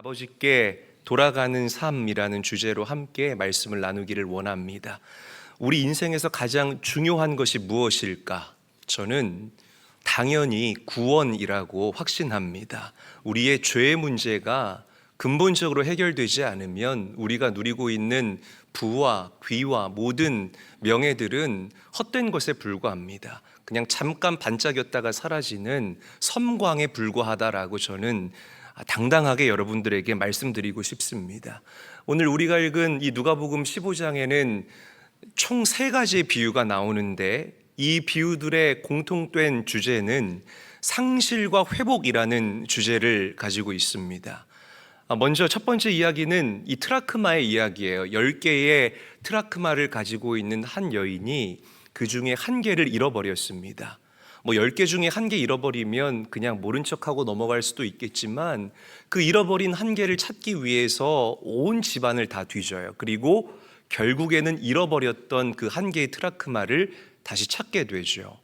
아버지께 돌아가는 삶이라는 주제로 함께 말씀을 나누기를 원합니다. 우리 인생에서 가장 중요한 것이 무엇일까? 저는 당연히 구원이라고 확신합니다. 우리의 죄의 문제가 근본적으로 해결되지 않으면 우리가 누리고 있는 부와 귀와 모든 명예들은 헛된 것에 불과합니다. 그냥 잠깐 반짝였다가 사라지는 섬광에 불과하다라고 저는 당당하게 여러분들에게 말씀드리고 싶습니다. 오늘 우리가 읽은 이 누가복음 15장에는 총 3가지의 비유가 나오는데 이 비유들의 공통된 주제는 상실과 회복이라는 주제를 가지고 있습니다. 먼저 첫 번째 이야기는 이 트라크마의 이야기예요. 10개의 트라크마를 가지고 있는 한 여인이 그 중에 1개를 잃어버렸습니다. 10개 중에 1개 잃어버리면 그냥 모른 척하고 넘어갈 수도 있겠지만 그 잃어버린 1개를 찾기 위해서 온 집안을 다 뒤져요. 그리고 결국에는 잃어버렸던 그 1개의 트라크마를 다시 찾게 되죠.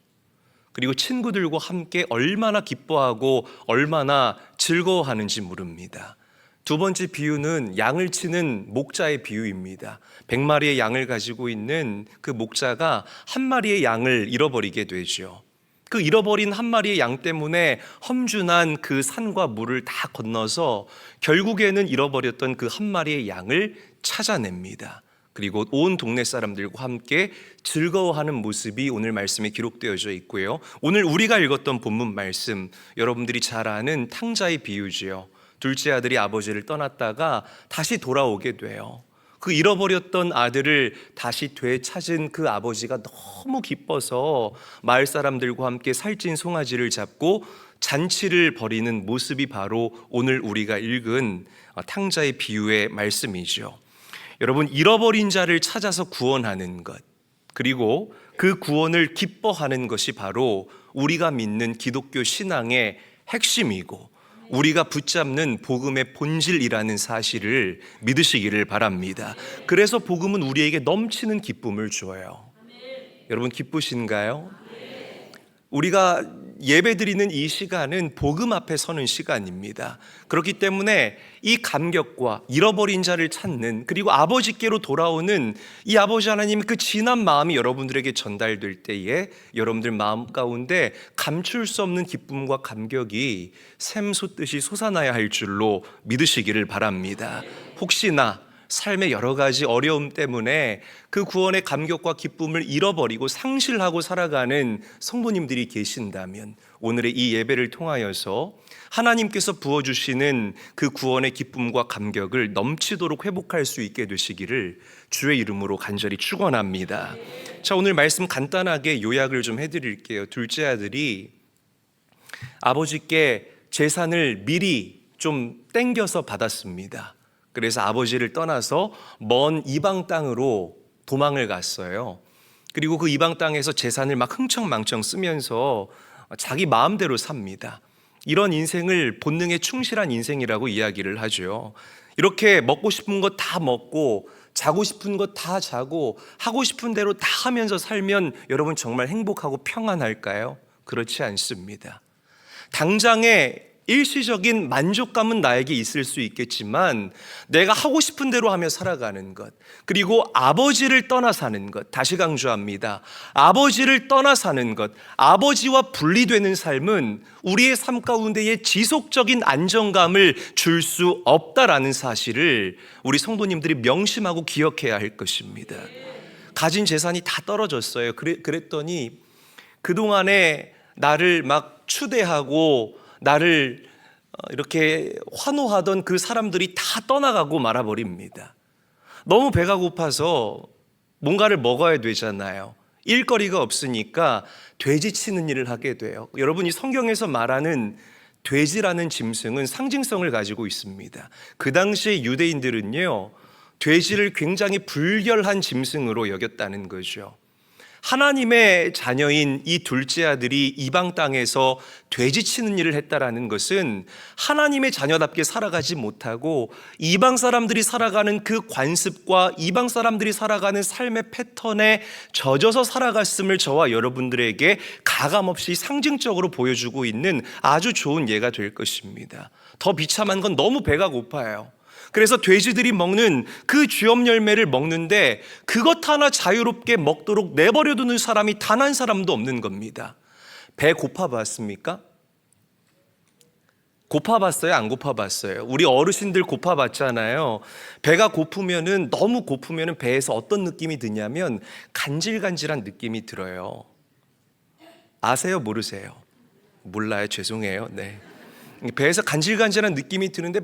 그리고 친구들과 함께 얼마나 기뻐하고 얼마나 즐거워하는지 모릅니다. 두 번째 비유는 양을 치는 목자의 비유입니다. 100마리의 양을 가지고 있는 그 목자가 1마리의 양을 잃어버리게 되죠. 그 잃어버린 1마리의 양 때문에 험준한 그 산과 물을 다 건너서 결국에는 잃어버렸던 그 1마리의 양을 찾아냅니다. 그리고 온 동네 사람들과 함께 즐거워하는 모습이 오늘 말씀에 기록되어져 있고요. 오늘 우리가 읽었던 본문 말씀, 여러분들이 잘 아는 탕자의 비유지요. 둘째 아들이 아버지를 떠났다가 다시 돌아오게 돼요. 그 잃어버렸던 아들을 다시 되찾은 그 아버지가 너무 기뻐서 마을 사람들과 함께 살찐 송아지를 잡고 잔치를 벌이는 모습이 바로 오늘 우리가 읽은 탕자의 비유의 말씀이죠. 여러분, 잃어버린 자를 찾아서 구원하는 것, 그리고 그 구원을 기뻐하는 것이 바로 우리가 믿는 기독교 신앙의 핵심이고 우리가 붙잡는 복음의 본질이라는 사실을 믿으시기를 바랍니다. 그래서 복음은 우리에게 넘치는 기쁨을 줘요. 여러분 기쁘신가요? 우리가 예배드리는 이 시간은 복음 앞에 서는 시간입니다. 그렇기 때문에 이 감격과 잃어버린 자를 찾는, 그리고 아버지께로 돌아오는 이 아버지 하나님의 그 진한 마음이 여러분들에게 전달될 때에 여러분들 마음 가운데 감출 수 없는 기쁨과 감격이 샘솟듯이 솟아나야 할 줄로 믿으시기를 바랍니다. 혹시나 삶의 여러 가지 어려움 때문에 그 구원의 감격과 기쁨을 잃어버리고 상실하고 살아가는 성도님들이 계신다면 오늘의 이 예배를 통하여서 하나님께서 부어주시는 그 구원의 기쁨과 감격을 넘치도록 회복할 수 있게 되시기를 주의 이름으로 간절히 축원합니다. 자, 오늘 말씀 간단하게 요약을 좀 해드릴게요. 둘째 아들이 아버지께 재산을 미리 좀 땡겨서 받았습니다. 그래서 아버지를 떠나서 먼 이방 땅으로 도망을 갔어요. 그리고 그 이방 땅에서 재산을 막 흥청망청 쓰면서 자기 마음대로 삽니다. 이런 인생을 본능에 충실한 인생이라고 이야기를 하죠. 이렇게 먹고 싶은 거 다 먹고 자고 싶은 거 다 자고 하고 싶은 대로 다 하면서 살면 여러분 정말 행복하고 평안할까요? 그렇지 않습니다. 당장에 일시적인 만족감은 나에게 있을 수 있겠지만 내가 하고 싶은 대로 하며 살아가는 것, 그리고 아버지를 떠나 사는 것, 다시 강조합니다. 아버지를 떠나 사는 것, 아버지와 분리되는 삶은 우리의 삶 가운데에 지속적인 안정감을 줄 수 없다라는 사실을 우리 성도님들이 명심하고 기억해야 할 것입니다. 가진 재산이 다 떨어졌어요. 그랬더니 그동안에 나를 막 추대하고 나를 이렇게 환호하던 그 사람들이 다 떠나가고 말아버립니다. 너무 배가 고파서 뭔가를 먹어야 되잖아요. 일거리가 없으니까 돼지 치는 일을 하게 돼요. 여러분이 성경에서 말하는 돼지라는 짐승은 상징성을 가지고 있습니다. 그 당시에 유대인들은요, 돼지를 굉장히 불결한 짐승으로 여겼다는 거죠. 하나님의 자녀인 이 둘째 아들이 이방 땅에서 돼지 치는 일을 했다라는 것은 하나님의 자녀답게 살아가지 못하고 이방 사람들이 살아가는 그 관습과 이방 사람들이 살아가는 삶의 패턴에 젖어서 살아갔음을 저와 여러분들에게 가감없이 상징적으로 보여주고 있는 아주 좋은 예가 될 것입니다. 더 비참한 건 너무 배가 고파요. 그래서 돼지들이 먹는 그 쥐업 열매를 먹는데 그것 하나 자유롭게 먹도록 내버려두는 사람이 단 한 사람도 없는 겁니다. 배 고파봤습니까? 고파봤어요? 안 고파봤어요? 우리 어르신들 고파봤잖아요. 배가 고프면은, 너무 고프면은 배에서 어떤 느낌이 드냐면 간질간질한 느낌이 들어요. 아세요? 모르세요? 몰라요. 죄송해요. 네. 배에서 간질간질한 느낌이 드는데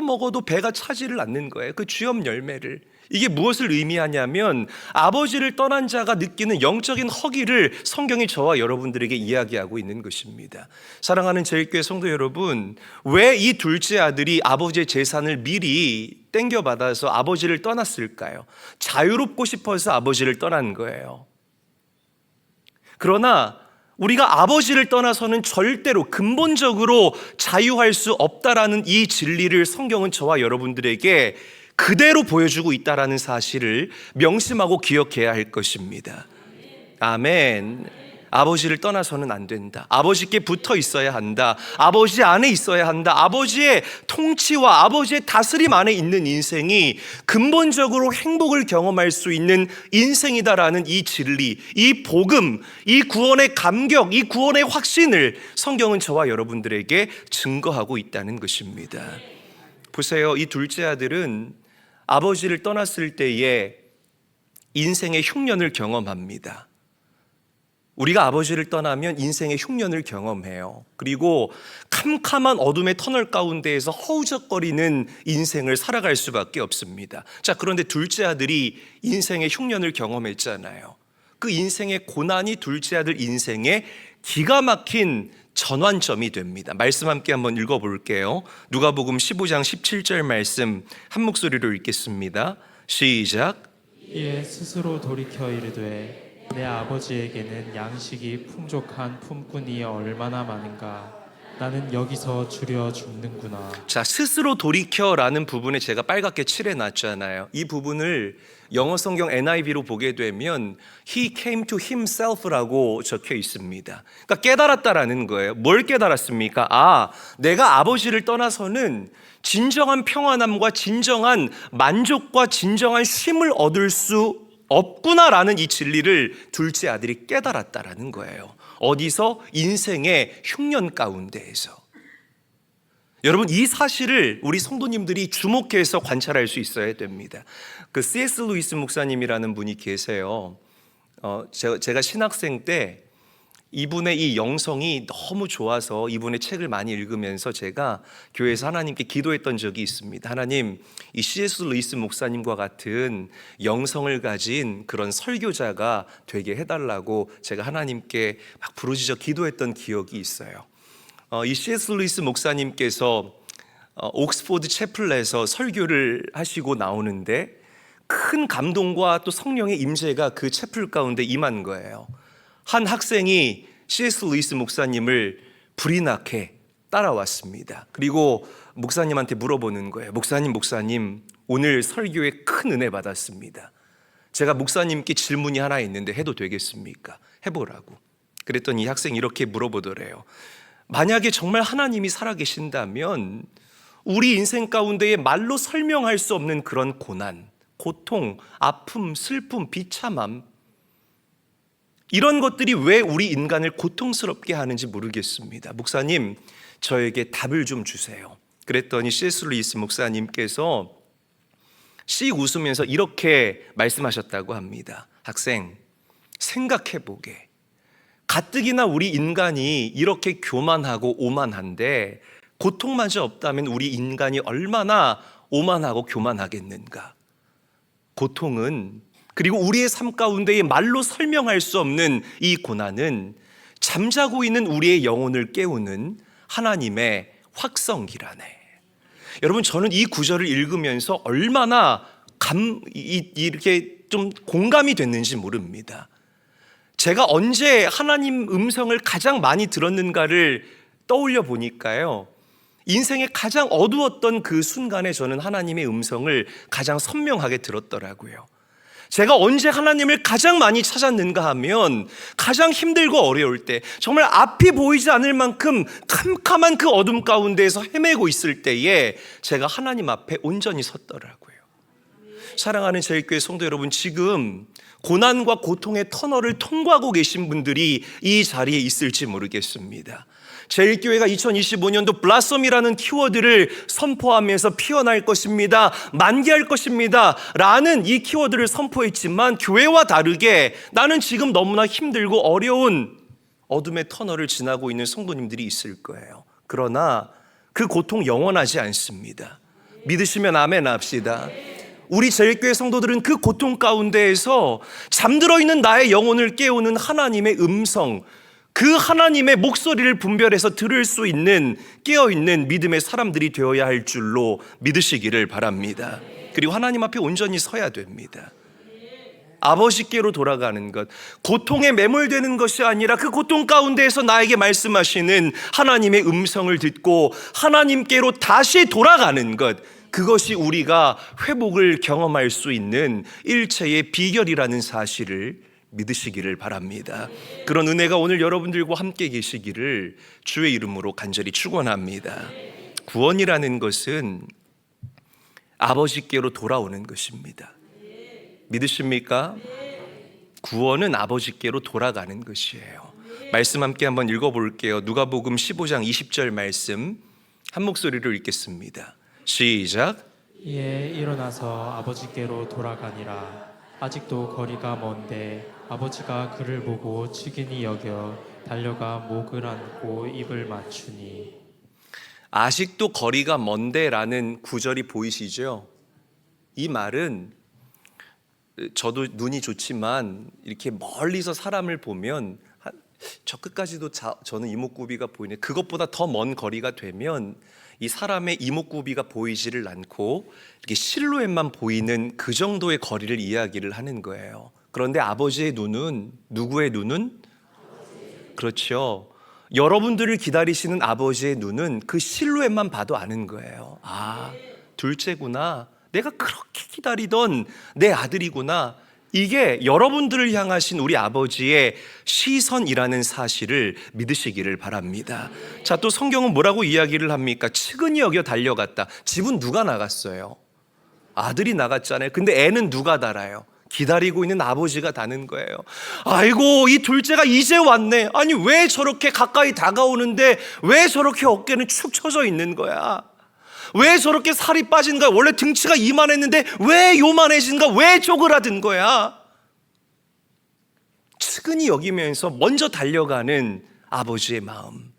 먹어도 배가 차지를 않는 거예요. 그 쥐업 열매를. 이게 무엇을 의미하냐면 아버지를 떠난 자가 느끼는 영적인 허기를 성경이 저와 여러분들에게 이야기하고 있는 것입니다. 사랑하는 제일교회 성도 여러분, 왜 이 둘째 아들이 아버지의 재산을 미리 땡겨받아서 아버지를 떠났을까요? 자유롭고 싶어서 아버지를 떠난 거예요. 그러나 우리가 아버지를 떠나서는 절대로 근본적으로 자유할 수 없다라는 이 진리를 성경은 저와 여러분들에게 그대로 보여주고 있다라는 사실을 명심하고 기억해야 할 것입니다. 아멘. 아버지를 떠나서는 안 된다. 아버지께 붙어 있어야 한다. 아버지 안에 있어야 한다. 아버지의 통치와 아버지의 다스림 안에 있는 인생이 근본적으로 행복을 경험할 수 있는 인생이다라는 이 진리, 이 복음, 이 구원의 감격, 이 구원의 확신을 성경은 저와 여러분들에게 증거하고 있다는 것입니다. 보세요. 이 둘째 아들은 아버지를 떠났을 때에 인생의 흉년을 경험합니다. 우리가 아버지를 떠나면 인생의 흉년을 경험해요. 그리고 캄캄한 어둠의 터널 가운데에서 허우적거리는 인생을 살아갈 수밖에 없습니다. 자, 그런데 둘째 아들이 인생의 흉년을 경험했잖아요. 그 인생의 고난이 둘째 아들 인생의 기가 막힌 전환점이 됩니다. 말씀 함께 한번 읽어볼게요. 누가복음 15장 17절 말씀 한 목소리로 읽겠습니다. 시작. 이에 스스로 돌이켜 이르되 내 아버지에게는 양식이 풍족한 품꾼이 얼마나 많은가. 나는 여기서 줄여 죽는구나. 자, 스스로 돌이켜라는 부분에 제가 빨갛게 칠해놨잖아요. 이 부분을 영어 성경 NIV로 보게 되면 He came to himself라고 적혀 있습니다. 그러니까 깨달았다라는 거예요. 뭘 깨달았습니까? 아, 내가 아버지를 떠나서는 진정한 평안함과 진정한 만족과 진정한 쉼을 얻을 수 없구나라는 이 진리를 둘째 아들이 깨달았다라는 거예요. 어디서? 인생의 흉년 가운데에서. 여러분, 이 사실을 우리 성도님들이 주목해서 관찰할 수 있어야 됩니다. 그 C.S. 루이스 목사님이라는 분이 계세요. 제가 신학생 때 이분의 이 영성이 너무 좋아서 이분의 책을 많이 읽으면서 제가 교회에서 하나님께 기도했던 적이 있습니다. 하나님, 이 C.S. 루이스 목사님과 같은 영성을 가진 그런 설교자가 되게 해달라고 제가 하나님께 막 부르짖어 기도했던 기억이 있어요. 이 C.S. 루이스 목사님께서 옥스포드 채플에서 설교를 하시고 나오는데 큰 감동과 또 성령의 임재가 그 채플 가운데 임한 거예요. 한 학생이 C.S. 루이스 목사님을 불이 나게 따라왔습니다. 그리고 목사님한테 물어보는 거예요. 목사님, 오늘 설교에 큰 은혜 받았습니다. 제가 목사님께 질문이 하나 있는데 해도 되겠습니까? 해보라고. 그랬더니 이 학생이 이렇게 물어보더래요. 만약에 정말 하나님이 살아계신다면 우리 인생 가운데에 말로 설명할 수 없는 그런 고난, 고통, 아픔, 슬픔, 비참함, 이런 것들이 왜 우리 인간을 고통스럽게 하는지 모르겠습니다. 목사님, 저에게 답을 좀 주세요. 그랬더니 C.S. 루이스 목사님께서 씩 웃으면서 이렇게 말씀하셨다고 합니다. 학생, 생각해보게. 가뜩이나 우리 인간이 이렇게 교만하고 오만한데 고통마저 없다면 우리 인간이 얼마나 오만하고 교만하겠는가. 고통은, 그리고 우리의 삶 가운데에 말로 설명할 수 없는 이 고난은 잠자고 있는 우리의 영혼을 깨우는 하나님의 확성기라네. 여러분, 저는 이 구절을 읽으면서 얼마나 이렇게 좀 공감이 됐는지 모릅니다. 제가 언제 하나님 음성을 가장 많이 들었는가를 떠올려 보니까요, 인생의 가장 어두웠던 그 순간에 저는 하나님의 음성을 가장 선명하게 들었더라고요. 제가 언제 하나님을 가장 많이 찾았는가 하면 가장 힘들고 어려울 때, 정말 앞이 보이지 않을 만큼 캄캄한 그 어둠 가운데에서 헤매고 있을 때에 제가 하나님 앞에 온전히 섰더라고요. 사랑하는 제일교회 성도 여러분, 지금 고난과 고통의 터널을 통과하고 계신 분들이 이 자리에 있을지 모르겠습니다. 제일교회가 2025년도 블라썸이라는 키워드를 선포하면서 피어날 것입니다, 만개할 것입니다 라는 이 키워드를 선포했지만, 교회와 다르게 나는 지금 너무나 힘들고 어려운 어둠의 터널을 지나고 있는 성도님들이 있을 거예요. 그러나 그 고통 영원하지 않습니다. 믿으시면 아멘 합시다. 우리 제일교회 성도들은 그 고통 가운데에서 잠들어 있는 나의 영혼을 깨우는 하나님의 음성, 그 하나님의 목소리를 분별해서 들을 수 있는 깨어있는 믿음의 사람들이 되어야 할 줄로 믿으시기를 바랍니다. 그리고 하나님 앞에 온전히 서야 됩니다. 아버지께로 돌아가는 것, 고통에 매몰되는 것이 아니라 그 고통 가운데에서 나에게 말씀하시는 하나님의 음성을 듣고 하나님께로 다시 돌아가는 것, 그것이 우리가 회복을 경험할 수 있는 일체의 비결이라는 사실을 믿으시기를 바랍니다. 그런 은혜가 오늘 여러분들과 함께 계시기를 주의 이름으로 간절히 축원합니다. 구원이라는 것은 아버지께로 돌아오는 것입니다. 믿으십니까? 구원은 아버지께로 돌아가는 것이에요. 말씀 함께 한번 읽어볼게요. 누가복음 15장 20절 말씀 한 목소리로 읽겠습니다. 시작. 이에 일어나서 아버지께로 돌아가니라. 아직도 거리가 먼데 아버지가 그를 보고 측은히 여겨 달려가 목을 안고 입을 맞추니. 아직도 거리가 먼데 라는 구절이 보이시죠? 이 말은, 저도 눈이 좋지만 이렇게 멀리서 사람을 보면 저 끝까지도 저는 이목구비가 보이네, 그것보다 더 먼 거리가 되면 이 사람의 이목구비가 보이지를 않고 이렇게 실루엣만 보이는 그 정도의 거리를 이야기를 하는 거예요. 그런데 아버지의 눈은, 누구의 눈은? 그렇죠. 여러분들을 기다리시는 아버지의 눈은 그 실루엣만 봐도 아는 거예요. 아, 둘째구나. 내가 그렇게 기다리던 내 아들이구나. 이게 여러분들을 향하신 우리 아버지의 시선이라는 사실을 믿으시기를 바랍니다. 자, 또 성경은 뭐라고 이야기를 합니까? 측은히 여겨 달려갔다. 집은 누가 나갔어요? 아들이 나갔잖아요. 근데 애는 누가 달아요? 기다리고 있는 아버지가 다는 거예요. 아이고, 이 둘째가 이제 왔네. 아니, 왜 저렇게 가까이 다가오는데 왜 저렇게 어깨는 축 처져 있는 거야? 왜 저렇게 살이 빠진가? 원래 등치가 이만했는데 왜 요만해진가? 왜 쪼그라든 거야? 측은히 여기면서 먼저 달려가는 아버지의 마음,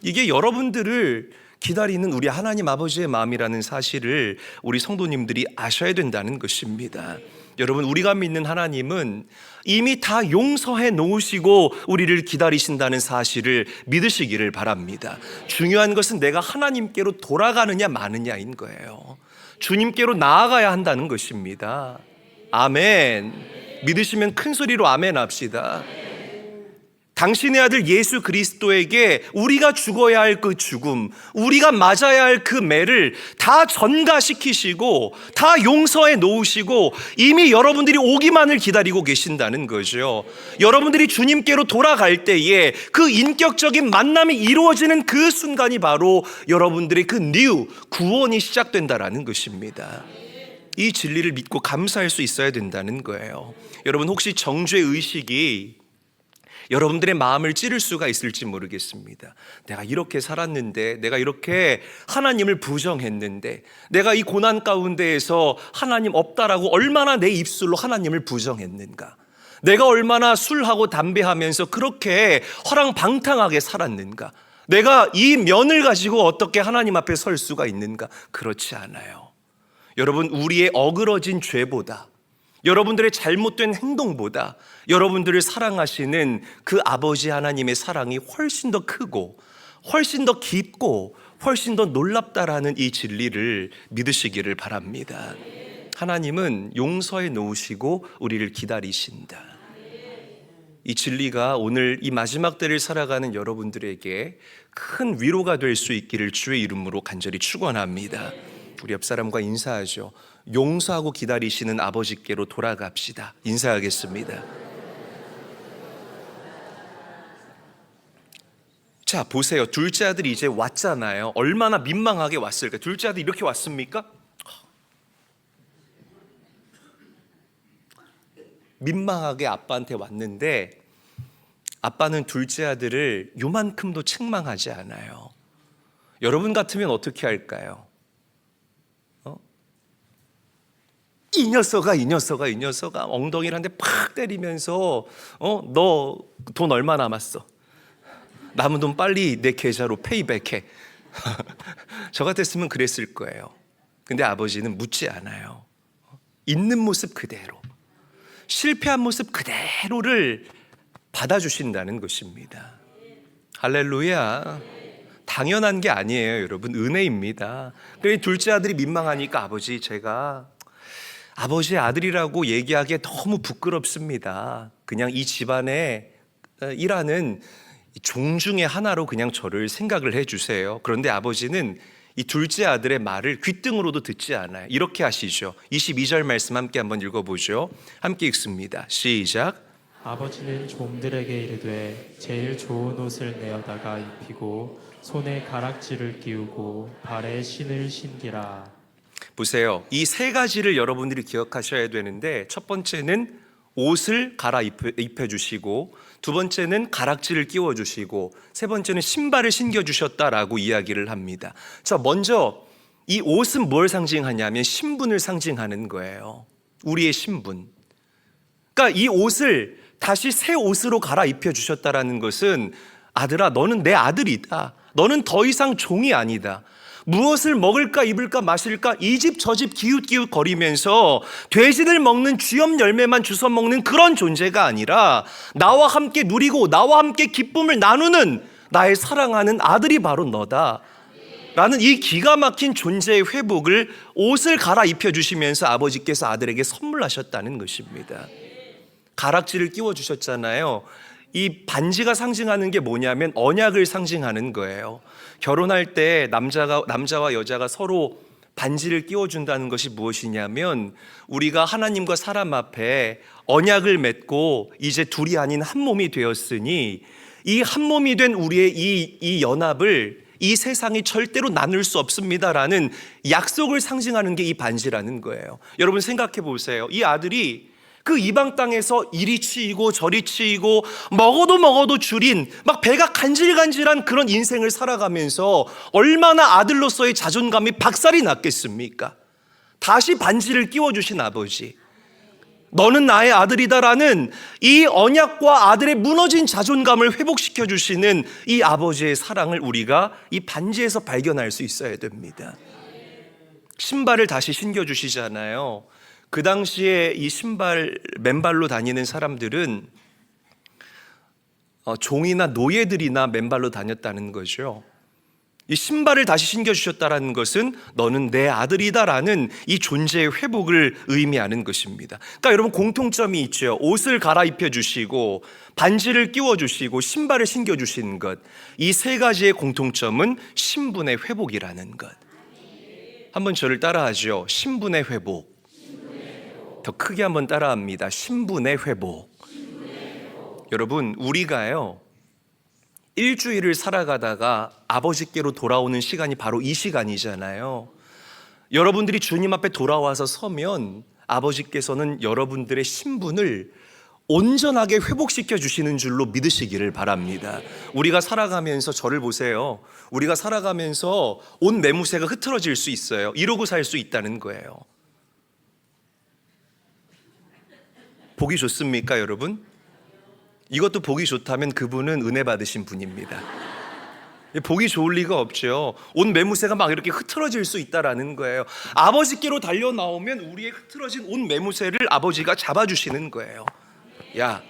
이게 여러분들을 기다리는 우리 하나님 아버지의 마음이라는 사실을 우리 성도님들이 아셔야 된다는 것입니다. 여러분, 우리가 믿는 하나님은 이미 다 용서해 놓으시고 우리를 기다리신다는 사실을 믿으시기를 바랍니다. 중요한 것은 내가 하나님께로 돌아가느냐 마느냐인 거예요. 주님께로 나아가야 한다는 것입니다. 아멘. 믿으시면 큰 소리로 아멘 합시다. 당신의 아들 예수 그리스도에게 우리가 죽어야 할 그 죽음, 우리가 맞아야 할 그 매를 다 전가시키시고 다 용서해 놓으시고 이미 여러분들이 오기만을 기다리고 계신다는 거죠. 여러분들이 주님께로 돌아갈 때에 그 인격적인 만남이 이루어지는 그 순간이 바로 여러분들의 그 구원이 시작된다라는 것입니다. 이 진리를 믿고 감사할 수 있어야 된다는 거예요. 여러분, 혹시 정죄 의식이 여러분들의 마음을 찌를 수가 있을지 모르겠습니다. 내가 이렇게 살았는데, 내가 이렇게 하나님을 부정했는데, 내가 이 고난 가운데에서 하나님 없다라고 얼마나 내 입술로 하나님을 부정했는가, 내가 얼마나 술하고 담배하면서 그렇게 허랑방탕하게 살았는가, 내가 이 면을 가지고 어떻게 하나님 앞에 설 수가 있는가. 그렇지 않아요. 여러분, 우리의 어그러진 죄보다, 여러분들의 잘못된 행동보다 여러분들을 사랑하시는 그 아버지 하나님의 사랑이 훨씬 더 크고 훨씬 더 깊고 훨씬 더 놀랍다라는 이 진리를 믿으시기를 바랍니다. 하나님은 용서해 놓으시고 우리를 기다리신다. 이 진리가 오늘 이 마지막 때를 살아가는 여러분들에게 큰 위로가 될 수 있기를 주의 이름으로 간절히 축원합니다. 우리 옆 사람과 인사하죠. 용서하고 기다리시는 아버지께로 돌아갑시다. 인사하겠습니다. 자, 보세요. 둘째 아들이 이제 왔잖아요. 얼마나 민망하게 왔을까? 둘째 아들이 이렇게 왔습니까? 민망하게 아빠한테 왔는데 아빠는 둘째 아들을 요만큼도 책망하지 않아요. 여러분 같으면 어떻게 할까요? 이 녀석아 엉덩이를 한 대 팍 때리면서 너 돈 얼마 남았어? 남은 돈 빨리 내 계좌로 페이백해. 저 같았으면 그랬을 거예요. 근데 아버지는 묻지 않아요. 있는 모습 그대로, 실패한 모습 그대로를 받아주신다는 것입니다. 할렐루야. 당연한 게 아니에요, 여러분. 은혜입니다. 그래서 둘째 아들이 민망하니까 제가 아버지의 아들이라고 얘기하기에 너무 부끄럽습니다. 그냥 이 집안에 일하는 종 중에 하나로 그냥 저를 생각을 해주세요. 그런데 아버지는 이 둘째 아들의 말을 귓등으로도 듣지 않아요. 이렇게 하시죠. 22절 말씀 함께 한번 읽어보죠. 함께 읽습니다. 시작. 아버지는 종들에게 이르되 제일 좋은 옷을 내어다가 입히고 손에 가락지를 끼우고 발에 신을 신기라. 보세요. 이 세 가지를 여러분들이 기억하셔야 되는데, 첫 번째는 옷을 갈아입혀 주시고, 두 번째는 가락지를 끼워 주시고, 세 번째는 신발을 신겨 주셨다라고 이야기를 합니다. 자, 먼저 이 옷은 뭘 상징하냐면 신분을 상징하는 거예요. 우리의 신분. 그러니까 이 옷을 다시 새 옷으로 갈아입혀 주셨다라는 것은, 아들아, 너는 내 아들이다. 너는 더 이상 종이 아니다. 무엇을 먹을까 입을까 마실까 이 집 저 집 기웃기웃 거리면서 돼지를 먹는 쥐염 열매만 주워 먹는 그런 존재가 아니라 나와 함께 누리고 나와 함께 기쁨을 나누는 나의 사랑하는 아들이 바로 너다 라는 이 기가 막힌 존재의 회복을 옷을 갈아입혀 주시면서 아버지께서 아들에게 선물하셨다는 것입니다. 가락지를 끼워 주셨잖아요. 이 반지가 상징하는 게 뭐냐면 언약을 상징하는 거예요. 결혼할 때 남자와 여자가 서로 반지를 끼워준다는 것이 무엇이냐면, 우리가 하나님과 사람 앞에 언약을 맺고 이제 둘이 아닌 한 몸이 되었으니 이 한 몸이 된 우리의 이 연합을 이 세상이 절대로 나눌 수 없습니다라는 약속을 상징하는 게 이 반지라는 거예요. 여러분 생각해 보세요. 이 아들이 그 이방 땅에서 이리 치이고 저리 치이고 먹어도 줄인 막 배가 간질간질한 그런 인생을 살아가면서 얼마나 아들로서의 자존감이 박살이 났겠습니까? 다시 반지를 끼워주신 아버지, 너는 나의 아들이다라는 이 언약과 아들의 무너진 자존감을 회복시켜 주시는 이 아버지의 사랑을 우리가 이 반지에서 발견할 수 있어야 됩니다. 신발을 다시 신겨주시잖아요. 그 당시에 이 맨발로 다니는 사람들은 종이나 노예들이나 맨발로 다녔다는 거죠. 이 신발을 다시 신겨주셨다는 것은 너는 내 아들이다라는 이 존재의 회복을 의미하는 것입니다. 그러니까 여러분 공통점이 있죠. 옷을 갈아입혀 주시고 반지를 끼워 주시고 신발을 신겨 주신 것, 이 세 가지의 공통점은 신분의 회복이라는 것. 한번 저를 따라하죠. 신분의 회복. 더 크게 한번 따라합니다. 신분의 회복. 여러분, 우리가요 일주일을 살아가다가 아버지께로 돌아오는 시간이 바로 이 시간이잖아요. 여러분들이 주님 앞에 돌아와서 서면 아버지께서는 여러분들의 신분을 온전하게 회복시켜 주시는 줄로 믿으시기를 바랍니다. 우리가 살아가면서, 저를 보세요, 우리가 살아가면서 온 매무새가 흐트러질 수 있어요. 이러고 살 수 있다는 거예요. 보기 좋습니까, 여러분? 이것도 보기 좋다면 그분은 은혜 받으신 분입니다. 보기 좋을 리가 없죠. 온 매무새가 막 이렇게 흐트러질 수 있다라는 거예요. 아버지께로 달려 나오면 우리의 흐트러진 온 매무새를 아버지가 잡아주시는 거예요. 야,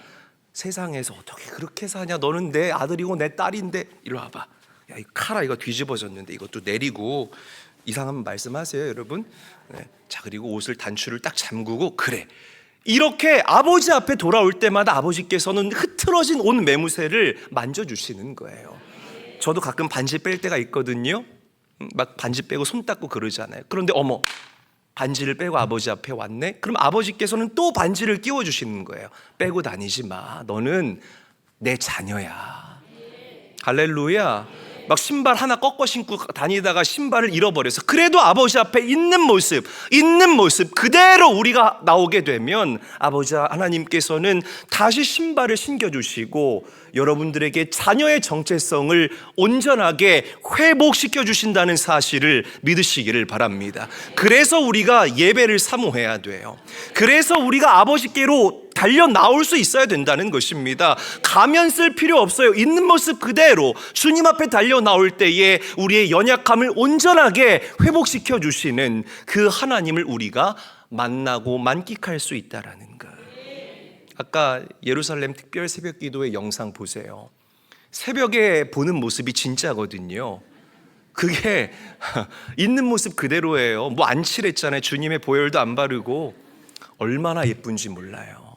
세상에서 어떻게 그렇게 사냐? 너는 내 아들이고 내 딸인데 이리 와봐. 야, 이 카라 이거 뒤집어졌는데 이것도 내리고, 이상하면 말씀하세요, 여러분. 네. 자, 그리고 옷을 단추를 딱 잠그고, 그래. 이렇게 아버지 앞에 돌아올 때마다 아버지께서는 흐트러진 온 매무새를 만져주시는 거예요. 저도 가끔 반지 뺄 때가 있거든요. 막 반지 빼고 손 닦고 그러잖아요. 그런데 어머, 반지를 빼고 아버지 앞에 왔네? 그럼 아버지께서는 또 반지를 끼워주시는 거예요. 빼고 다니지 마. 너는 내 자녀야. 할렐루야. 막 신발 하나 꺾어 신고 다니다가 신발을 잃어버려서 그래도 아버지 앞에 있는 모습 그대로 우리가 나오게 되면 아버지 하나님께서는 다시 신발을 신겨주시고 여러분들에게 자녀의 정체성을 온전하게 회복시켜 주신다는 사실을 믿으시기를 바랍니다. 그래서 우리가 예배를 사모해야 돼요. 그래서 우리가 아버지께로 달려 나올 수 있어야 된다는 것입니다. 가면 쓸 필요 없어요. 있는 모습 그대로 주님 앞에 달려 나올 때에 우리의 연약함을 온전하게 회복시켜 주시는 그 하나님을 우리가 만나고 만끽할 수 있다라는 것. 아까 예루살렘 특별 새벽 기도의 영상 보세요. 새벽에 보는 모습이 진짜거든요. 그게 있는 모습 그대로예요. 뭐 안 칠했잖아요. 주님의 보혈도 안 바르고. 얼마나 예쁜지 몰라요.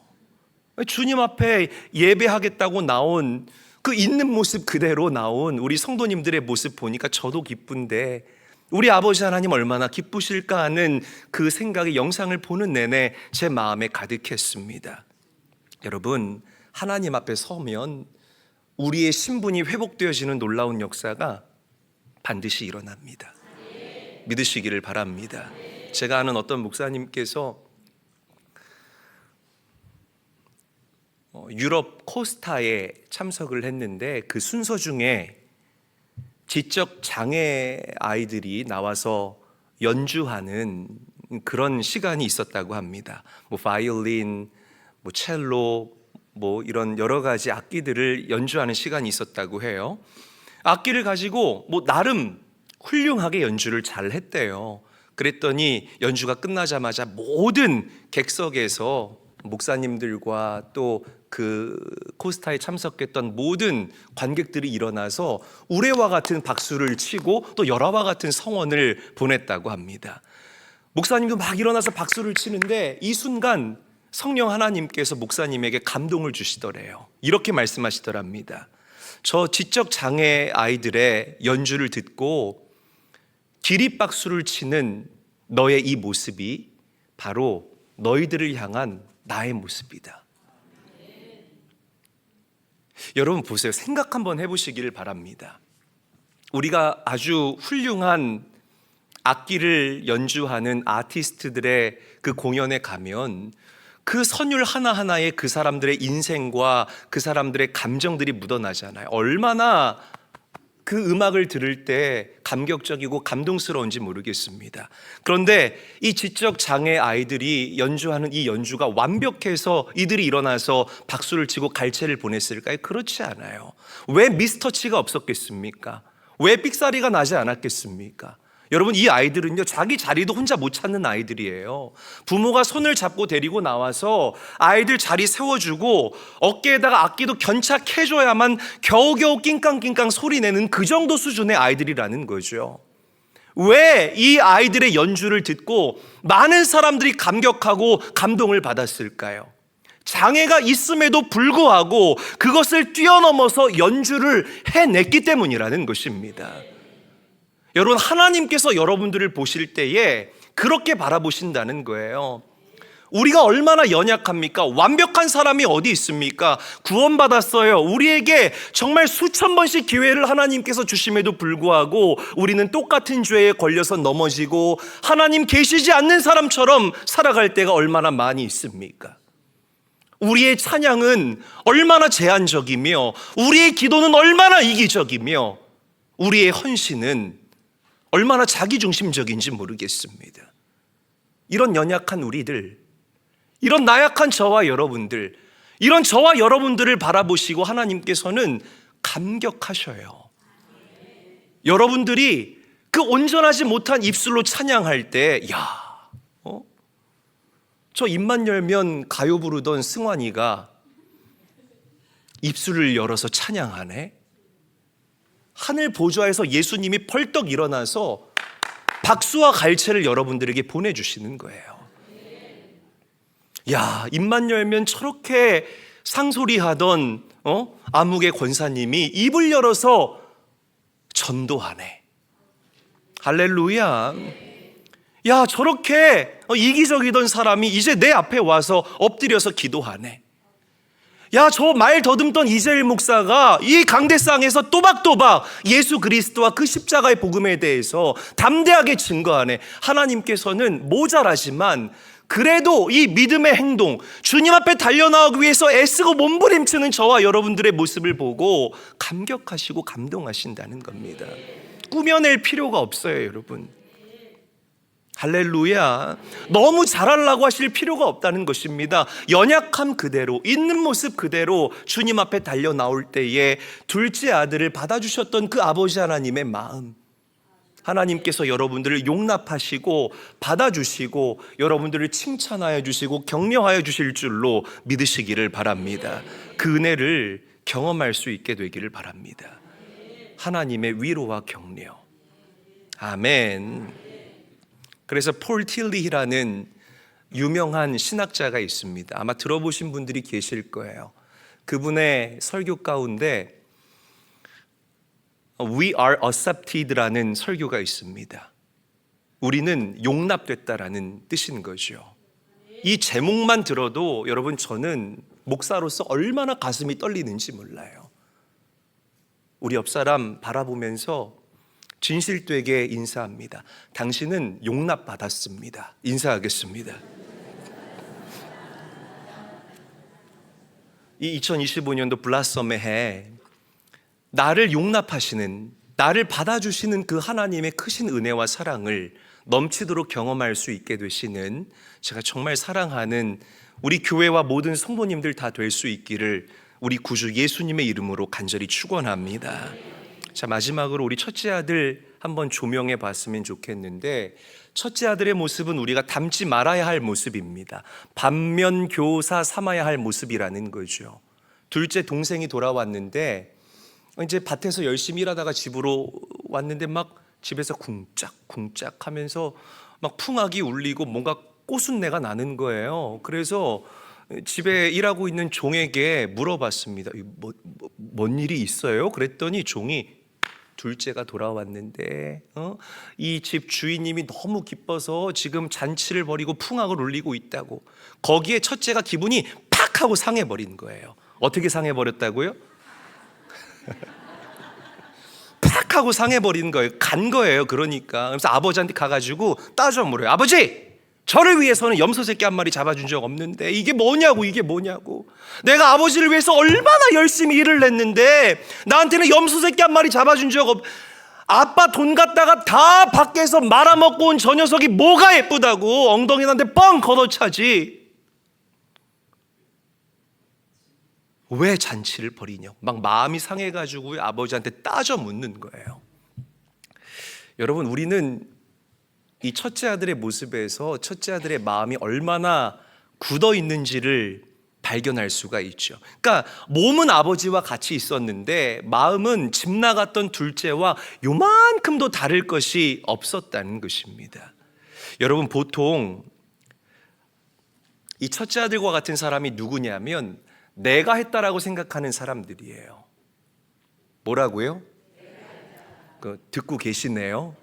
주님 앞에 예배하겠다고 나온 그 있는 모습 그대로 나온 우리 성도님들의 모습 보니까 저도 기쁜데 우리 아버지 하나님 얼마나 기쁘실까 하는 그 생각이 영상을 보는 내내 제 마음에 가득했습니다. 여러분, 하나님 앞에 서면 우리의 신분이 회복되어지는 놀라운 역사가 반드시 일어납니다. 믿으시기를 바랍니다. 제가 아는 어떤 목사님께서 유럽 코스타에 참석을 했는데 그 순서 중에 지적 장애 아이들이 나와서 연주하는 그런 시간이 있었다고 합니다. 뭐 바이올린, 뭐 첼로, 뭐 이런 여러 가지 악기들을 연주하는 시간이 있었다고 해요. 악기를 가지고 뭐 나름 훌륭하게 연주를 잘 했대요. 그랬더니 연주가 끝나자마자 모든 객석에서 목사님들과 또 그 코스타에 참석했던 모든 관객들이 일어나서 우레와 같은 박수를 치고 또 열화와 같은 성원을 보냈다고 합니다. 목사님도 막 일어나서 박수를 치는데 이 순간 성령 하나님께서 목사님에게 감동을 주시더래요. 이렇게 말씀하시더랍니다. 저 지적 장애 아이들의 연주를 듣고 기립박수를 치는 너의 이 모습이 바로 너희들을 향한 나의 모습이다. 여러분 보세요. 생각 한번 해보시기를 바랍니다. 우리가 아주 훌륭한 악기를 연주하는 아티스트들의 그 공연에 가면 그 선율 하나하나에 그 사람들의 인생과 그 사람들의 감정들이 묻어나잖아요. 얼마나 그 음악을 들을 때 감격적이고 감동스러운지 모르겠습니다. 그런데 이 지적 장애 아이들이 연주하는 이 연주가 완벽해서 이들이 일어나서 박수를 치고 갈채를 보냈을까요? 그렇지 않아요. 왜 미스터치가 없었겠습니까? 왜 삑사리가 나지 않았겠습니까? 여러분, 이 아이들은요, 자기 자리도 혼자 못 찾는 아이들이에요. 부모가 손을 잡고 데리고 나와서 아이들 자리 세워주고 어깨에다가 악기도 견착해줘야만 겨우겨우 낑깡낑깡 소리내는 그 정도 수준의 아이들이라는 거죠. 왜 이 아이들의 연주를 듣고 많은 사람들이 감격하고 감동을 받았을까요? 장애가 있음에도 불구하고 그것을 뛰어넘어서 연주를 해냈기 때문이라는 것입니다. 여러분, 하나님께서 여러분들을 보실 때에 그렇게 바라보신다는 거예요. 우리가 얼마나 연약합니까? 완벽한 사람이 어디 있습니까? 구원받았어요. 우리에게 정말 수천 번씩 기회를 하나님께서 주심에도 불구하고 우리는 똑같은 죄에 걸려서 넘어지고 하나님 계시지 않는 사람처럼 살아갈 때가 얼마나 많이 있습니까? 우리의 찬양은 얼마나 제한적이며 우리의 기도는 얼마나 이기적이며 우리의 헌신은 얼마나 자기중심적인지 모르겠습니다. 이런 연약한 우리들, 이런 나약한 저와 여러분들, 이런 저와 여러분들을 바라보시고 하나님께서는 감격하셔요. 여러분들이 그 온전하지 못한 입술로 찬양할 때, 저 입만 열면 가요 부르던 승환이가 입술을 열어서 찬양하네? 하늘 보좌에서 예수님이 벌떡 일어나서 박수와 갈채를 여러분들에게 보내주시는 거예요. 야, 입만 열면 저렇게 상소리하던 암흑의 권사님이 입을 열어서 전도하네. 할렐루야. 야, 저렇게 이기적이던 사람이 이제 내 앞에 와서 엎드려서 기도하네. 야, 저 말 더듬던 이재일 목사가 이 강대상에서 또박또박 예수 그리스도와 그 십자가의 복음에 대해서 담대하게 증거하네. 하나님께서는 모자라지만 그래도 이 믿음의 행동, 주님 앞에 달려나오기 위해서 애쓰고 몸부림치는 저와 여러분들의 모습을 보고 감격하시고 감동하신다는 겁니다. 꾸며낼 필요가 없어요, 여러분. 할렐루야. 너무 잘하려고 하실 필요가 없다는 것입니다. 연약함 그대로, 있는 모습 그대로 주님 앞에 달려 나올 때에 둘째 아들을 받아주셨던 그 아버지 하나님의 마음, 하나님께서 여러분들을 용납하시고 받아주시고 여러분들을 칭찬하여 주시고 격려하여 주실 줄로 믿으시기를 바랍니다. 그 은혜를 경험할 수 있게 되기를 바랍니다. 하나님의 위로와 격려. 아멘. 그래서 폴 틸리히라는 유명한 신학자가 있습니다. 아마 들어보신 분들이 계실 거예요. 그분의 설교 가운데 We are accepted라는 설교가 있습니다. 우리는 용납됐다라는 뜻인 거죠. 이 제목만 들어도 여러분, 저는 목사로서 얼마나 가슴이 떨리는지 몰라요. 우리 옆 사람 바라보면서 진실되게 인사합니다. 당신은 용납받았습니다. 인사하겠습니다. 이 2025년도 블라썸의 해, 나를 용납하시는, 나를 받아주시는 그 하나님의 크신 은혜와 사랑을 넘치도록 경험할 수 있게 되시는, 제가 정말 사랑하는 우리 교회와 모든 성도님들 다 될 수 있기를 우리 구주 예수님의 이름으로 간절히 축원합니다. 자, 마지막으로 우리 첫째 아들 한번 조명해 봤으면 좋겠는데, 첫째 아들의 모습은 우리가 닮지 말아야 할 모습입니다. 반면교사 삼아야 할 모습이라는 거죠. 둘째 동생이 돌아왔는데 이제 밭에서 열심히 일하다가 집으로 왔는데 막 집에서 쿵짝쿵짝 하면서 막 풍악이 울리고 뭔가 꼬순내가 나는 거예요. 그래서 집에 일하고 있는 종에게 물어봤습니다. 뭔 일이 있어요? 그랬더니 종이, 둘째가 돌아왔는데 이 집 주인님이 너무 기뻐서 지금 잔치를 벌이고 풍악을 울리고 있다고. 거기에 첫째가 기분이 팍 하고 상해버린 거예요. 어떻게 상해버렸다고요? 팍 하고 상해버린 거예요. 간 거예요. 그러니까. 그래서 아버지한테 가가지고 따져 물어요. 아버지, 저를 위해서는 염소 새끼 한 마리 잡아준 적 없는데 이게 뭐냐고. 내가 아버지를 위해서 얼마나 열심히 일을 했는데 나한테는 염소 새끼 한 마리 잡아준 적 없. 아빠 돈 갖다가 다 밖에서 말아먹고 온 저 녀석이 뭐가 예쁘다고 엉덩이 나한테 뻥 걷어차지. 왜 잔치를 벌이냐고 막 마음이 상해가지고 아버지한테 따져 묻는 거예요. 여러분, 우리는 이 첫째 아들의 모습에서 첫째 아들의 마음이 얼마나 굳어 있는지를 발견할 수가 있죠. 그러니까 몸은 아버지와 같이 있었는데 마음은 집 나갔던 둘째와 요만큼도 다를 것이 없었다는 것입니다. 여러분, 보통 이 첫째 아들과 같은 사람이 누구냐면 내가 했다라고 생각하는 사람들이에요. 뭐라고요? 듣고 계시네요.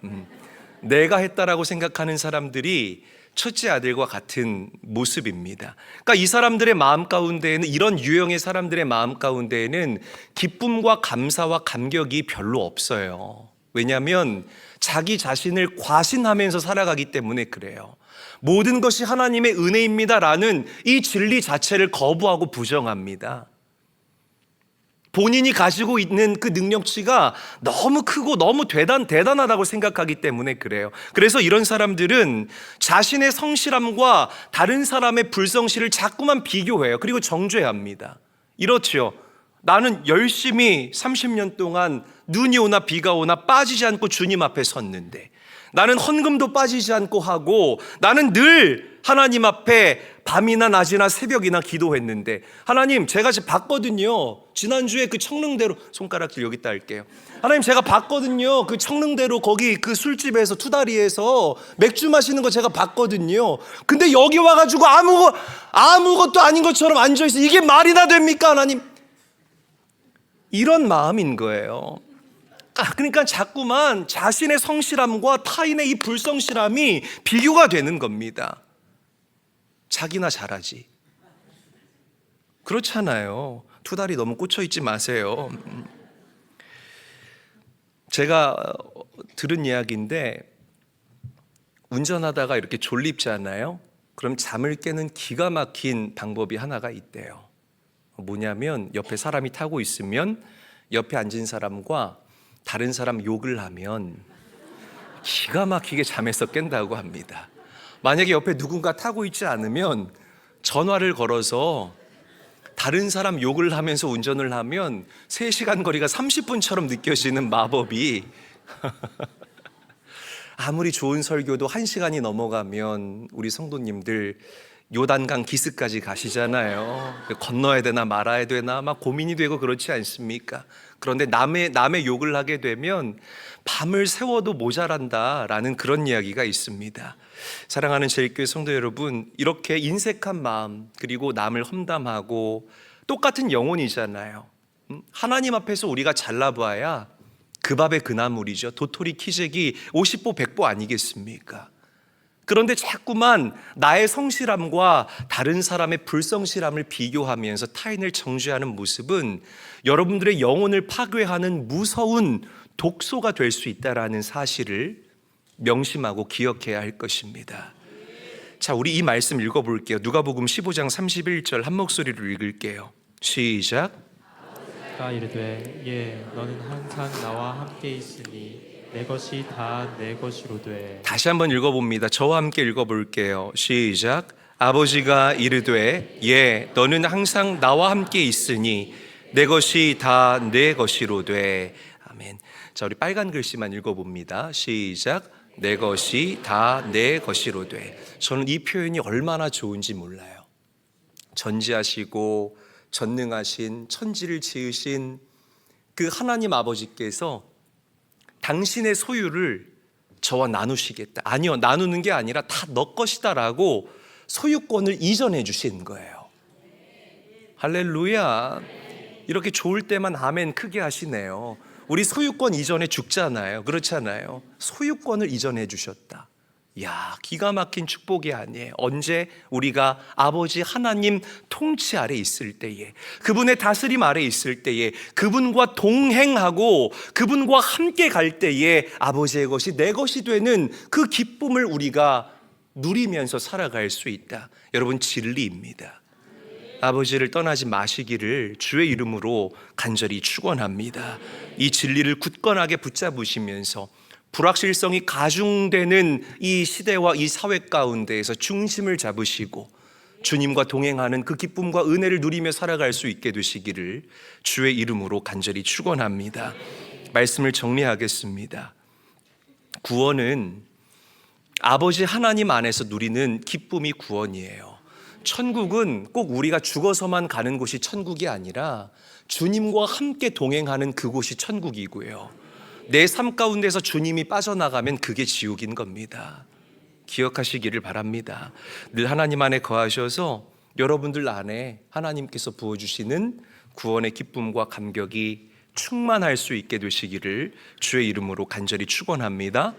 내가 했다라고 생각하는 사람들이 첫째 아들과 같은 모습입니다. 그러니까 이 사람들의 마음 가운데에는, 이런 유형의 사람들의 마음 가운데에는 기쁨과 감사와 감격이 별로 없어요. 왜냐하면 자기 자신을 과신하면서 살아가기 때문에 그래요. 모든 것이 하나님의 은혜입니다라는 이 진리 자체를 거부하고 부정합니다. 본인이 가지고 있는 그 능력치가 너무 크고 너무 대단하다고 생각하기 때문에 그래요. 그래서 이런 사람들은 자신의 성실함과 다른 사람의 불성실을 자꾸만 비교해요. 그리고 정죄합니다. 이렇죠. 나는 열심히 30년 동안 눈이 오나 비가 오나 빠지지 않고 주님 앞에 섰는데, 나는 헌금도 빠지지 않고 하고, 나는 늘 하나님 앞에 밤이나 낮이나 새벽이나 기도했는데, 하나님, 제가 지금 봤거든요. 지난주에 그 청릉대로, 손가락질 여기다 할게요. 하나님, 제가 봤거든요. 그 청릉대로 거기 그 술집에서 투다리에서 맥주 마시는 거 제가 봤거든요. 근데 여기 와가지고 아무것도 아닌 것처럼 앉아있어. 이게 말이나 됩니까, 하나님? 이런 마음인 거예요. 그러니까 자꾸만 자신의 성실함과 타인의 이 불성실함이 비교가 되는 겁니다. 자기나 잘하지. 그렇잖아요. 두 다리 너무 꽂혀 있지 마세요. 제가 들은 이야기인데, 운전하다가 이렇게 졸립잖아요. 그럼 잠을 깨는 기가 막힌 방법이 하나가 있대요. 뭐냐면 옆에 사람이 타고 있으면 옆에 앉은 사람과 다른 사람 욕을 하면 기가 막히게 잠에서 깬다고 합니다. 만약에 옆에 누군가 타고 있지 않으면 전화를 걸어서 다른 사람 욕을 하면서 운전을 하면 3시간 거리가 30분처럼 느껴지는 마법이 아무리 좋은 설교도 1시간이 넘어가면 우리 성도님들 요단강 기슭까지 가시잖아요. 건너야 되나 말아야 되나 막 고민이 되고 그렇지 않습니까? 그런데 남의 욕을 하게 되면 밤을 새워도 모자란다라는 그런 이야기가 있습니다. 사랑하는 제일교회 성도 여러분, 이렇게 인색한 마음, 그리고 남을 험담하고 똑같은 영혼이잖아요. 하나님 앞에서 우리가 잘나봐야 그 밥의 그 나물이죠. 도토리 키재기 50보 100보 아니겠습니까? 그런데 자꾸만 나의 성실함과 다른 사람의 불성실함을 비교하면서 타인을 정죄하는 모습은 여러분들의 영혼을 파괴하는 무서운 독소가 될 수 있다는 사실을 명심하고 기억해야 할 것입니다. 자, 우리 이 말씀 읽어볼게요. 누가복음 15장 31절 한 목소리로 읽을게요. 시작. 가 이르되 예 너는 항상 나와 함께 있으니 내 것이 다 내 것이로되. 다시 한번 읽어봅니다. 저와 함께 읽어볼게요. 시작. 아버지가 이르되 예 너는 항상 나와 함께 있으니 내 것이 다 내 것이로되. 아멘. 자, 우리 빨간 글씨만 읽어봅니다. 시작. 내 것이 다 내 것이로되. 저는 이 표현이 얼마나 좋은지 몰라요. 전지하시고 전능하신 천지를 지으신 그 하나님 아버지께서 당신의 소유를 저와 나누시겠다. 아니요, 나누는 게 아니라 다 너 것이다라고 소유권을 이전해 주신 거예요. 할렐루야. 이렇게 좋을 때만 아멘 크게 하시네요. 우리 소유권 이전에 죽잖아요. 그렇잖아요. 소유권을 이전해 주셨다. 야, 기가 막힌 축복이 아니에요. 언제 우리가 아버지 하나님 통치 아래 있을 때에, 그분의 다스림 아래 있을 때에, 그분과 동행하고 그분과 함께 갈 때에 아버지의 것이 내 것이 되는 그 기쁨을 우리가 누리면서 살아갈 수 있다. 여러분, 진리입니다. 아버지를 떠나지 마시기를 주의 이름으로 간절히 축원합니다. 이 진리를 굳건하게 붙잡으시면서 불확실성이 가중되는 이 시대와 이 사회 가운데에서 중심을 잡으시고 주님과 동행하는 그 기쁨과 은혜를 누리며 살아갈 수 있게 되시기를 주의 이름으로 간절히 축원합니다. 말씀을 정리하겠습니다. 구원은 아버지 하나님 안에서 누리는 기쁨이 구원이에요. 천국은 꼭 우리가 죽어서만 가는 곳이 천국이 아니라 주님과 함께 동행하는 그곳이 천국이고요. 내 삶 가운데서 주님이 빠져나가면 그게 지옥인 겁니다. 기억하시기를 바랍니다. 늘 하나님 안에 거하셔서 여러분들 안에 하나님께서 부어주시는 구원의 기쁨과 감격이 충만할 수 있게 되시기를 주의 이름으로 간절히 축원합니다.